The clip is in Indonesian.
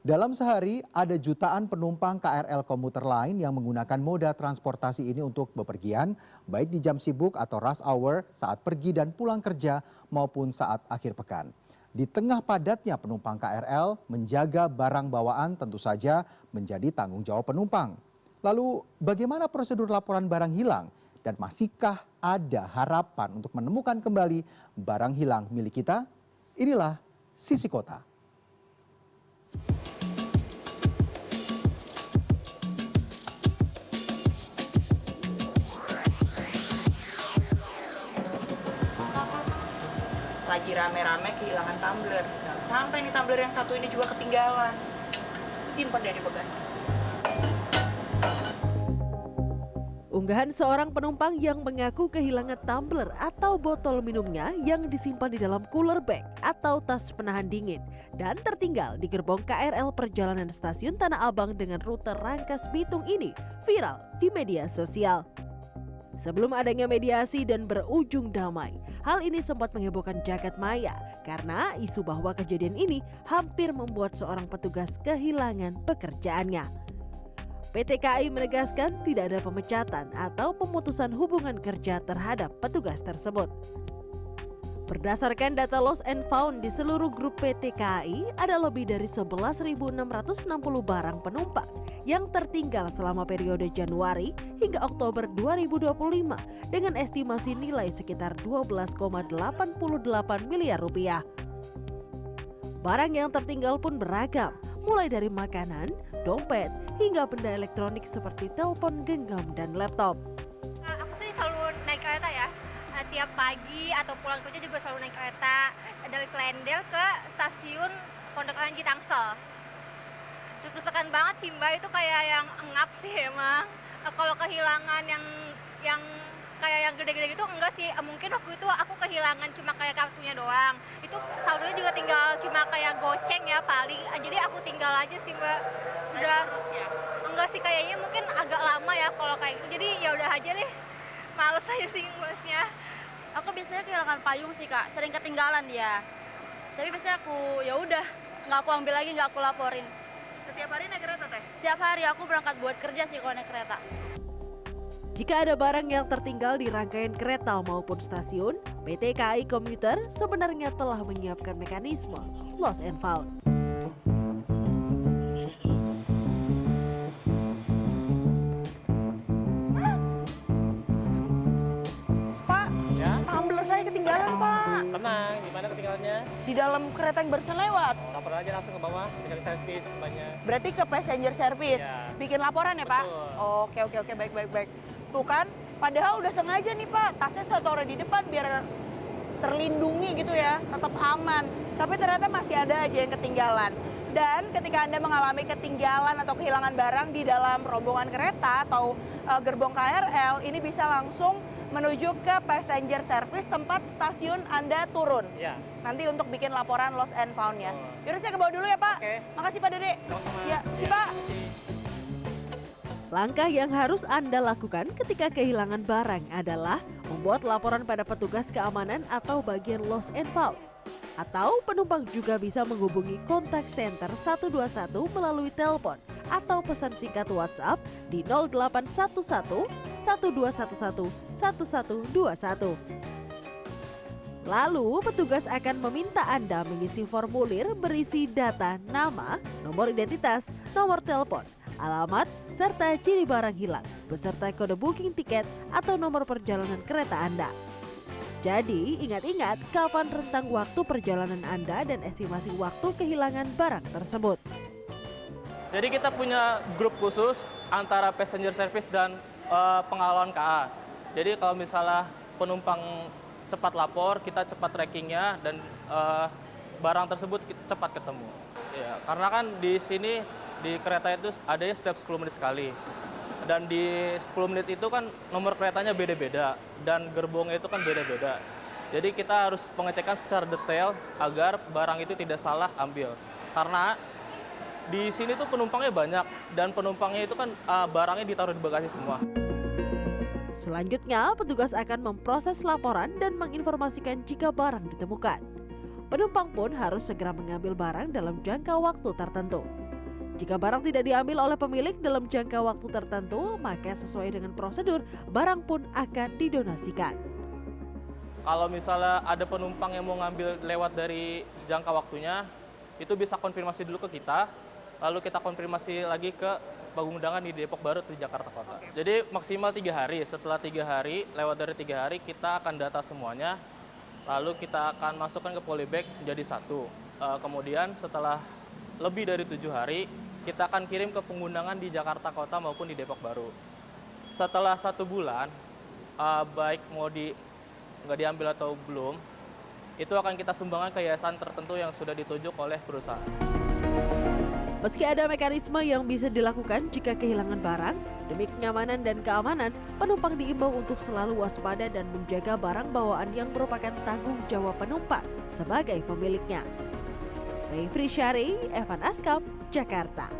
Dalam sehari, ada jutaan penumpang KRL komuter lain yang menggunakan moda transportasi ini untuk bepergian, baik di jam sibuk atau rush hour saat pergi dan pulang kerja maupun saat akhir pekan. Di tengah padatnya penumpang KRL, menjaga barang bawaan tentu saja menjadi tanggung jawab penumpang. Lalu, bagaimana prosedur laporan barang hilang? Dan masihkah ada harapan untuk menemukan kembali barang hilang milik kita? Inilah Sisi Kota. Lagi rame-rame kehilangan tumbler. Jangan sampai nih tumbler yang satu ini juga ketinggalan. Simpan deh di bagasi. Unggahan seorang penumpang yang mengaku kehilangan tumbler atau botol minumnya yang disimpan di dalam cooler bag atau tas penahan dingin dan tertinggal di gerbong KRL perjalanan stasiun Tanah Abang dengan rute Rangkas Bitung ini viral di media sosial. Sebelum adanya mediasi dan berujung damai, hal ini sempat menghebohkan jagat maya karena isu bahwa kejadian ini hampir membuat seorang petugas kehilangan pekerjaannya. PT KAI menegaskan tidak ada pemecatan atau pemutusan hubungan kerja terhadap petugas tersebut. Berdasarkan data Lost and Found di seluruh grup PT KAI, ada lebih dari 11.660 barang penumpang yang tertinggal selama periode Januari hingga Oktober 2025 dengan estimasi nilai sekitar 12,88 miliar rupiah. Barang yang tertinggal pun beragam, mulai dari makanan, dompet, hingga benda elektronik seperti telepon genggam dan laptop. Aku sih selalu naik kereta ya. Tiap pagi atau pulang kerja juga selalu naik kereta dari Klendel ke stasiun Pondok Ranji Tangsel. Terus-terusan banget sih Mbak, itu kayak yang engap sih emang. Kalau kehilangan yang kayak yang gede-gede gitu enggak sih. Mungkin waktu itu aku kehilangan cuma kayak kartunya doang. Itu saldonya juga tinggal cuma kayak goceng ya paling. Jadi aku tinggal aja sih Mbak. Udah Ya. enggak sih, kayaknya mungkin agak lama ya kalau kayak gitu. Jadi ya udah aja deh. Males aja sih ngurusnya. Aku biasanya kehilangan payung sih Kak, sering ketinggalan dia. Tapi biasanya aku ya udah, nggak aku ambil lagi, nggak aku laporin. Setiap hari naik kereta teh? Setiap hari aku berangkat buat kerja sih kalau naik kereta. Jika ada barang yang tertinggal di rangkaian kereta maupun stasiun, PT KAI Komuter sebenarnya telah menyiapkan mekanisme Lost and Found. Pak, Ya, tumbler saya ketinggalan Pak. tenang. Gimana ketinggalannya? Di dalam kereta yang barusan lewat. Lapor aja langsung ke bawah, tinggal di servis banyak. Berarti ke passenger service. Ya. Bikin laporan ya Pak? Betul. Oke, baik. Tuh kan, padahal udah sengaja nih Pak, tasnya saya taruh di depan biar terlindungi gitu ya, tetap aman. Tapi ternyata masih ada aja yang ketinggalan. Dan ketika Anda mengalami ketinggalan atau kehilangan barang di dalam rombongan kereta atau gerbong KRL, ini bisa langsung menuju ke passenger service tempat stasiun Anda turun. Ya. Nanti untuk bikin laporan lost and found-nya. Oh. Yaudah saya ke bawah dulu ya Pak. Oke. Makasih Pak Dede. Sama-sama. Ya, si Pak. Makasih. Langkah yang harus Anda lakukan ketika kehilangan barang adalah membuat laporan pada petugas keamanan atau bagian Lost and Found. Atau penumpang juga bisa menghubungi kontak center 121 melalui telepon atau pesan singkat WhatsApp di 0811 1211 1121. Lalu petugas akan meminta Anda mengisi formulir berisi data nama, nomor identitas, nomor telepon, alamat, serta ciri barang hilang, beserta kode booking tiket atau nomor perjalanan kereta Anda. Jadi, ingat-ingat kapan rentang waktu perjalanan Anda dan estimasi waktu kehilangan barang tersebut. Jadi kita punya grup khusus antara passenger service dan pengawalan KA. Jadi kalau misalnya penumpang cepat lapor, kita cepat trackingnya dan barang tersebut cepat ketemu. Ya, karena kan di sini di kereta itu adanya setiap 10 menit sekali. Dan di 10 menit itu kan nomor keretanya beda-beda dan gerbongnya itu kan beda-beda. Jadi kita harus pengecekan secara detail agar barang itu tidak salah ambil. Karena di sini tuh penumpangnya banyak dan penumpangnya itu kan barangnya ditaruh di bagasi semua. Selanjutnya, petugas akan memproses laporan dan menginformasikan jika barang ditemukan. Penumpang pun harus segera mengambil barang dalam jangka waktu tertentu. Jika barang tidak diambil oleh pemilik dalam jangka waktu tertentu, maka sesuai dengan prosedur, barang pun akan didonasikan. Kalau misalnya ada penumpang yang mau ngambil lewat dari jangka waktunya, itu bisa konfirmasi dulu ke kita, lalu kita konfirmasi lagi ke pengundangan di Depok Baru di Jakarta Kota. Jadi maksimal 3 hari, setelah 3 hari, lewat dari 3 hari kita akan data semuanya, lalu kita akan masukkan ke polybag menjadi satu. Kemudian setelah lebih dari 7 hari, kita akan kirim ke pengundangan di Jakarta Kota maupun di Depok Baru. Setelah 1 bulan, baik mau nggak diambil atau belum, itu akan kita sumbangkan ke yayasan tertentu yang sudah ditunjuk oleh perusahaan. Meski ada mekanisme yang bisa dilakukan jika kehilangan barang, demi kenyamanan dan keamanan, penumpang diimbau untuk selalu waspada dan menjaga barang bawaan yang merupakan tanggung jawab penumpang sebagai pemiliknya. Mayfri Syari, Evan Askam, Jakarta.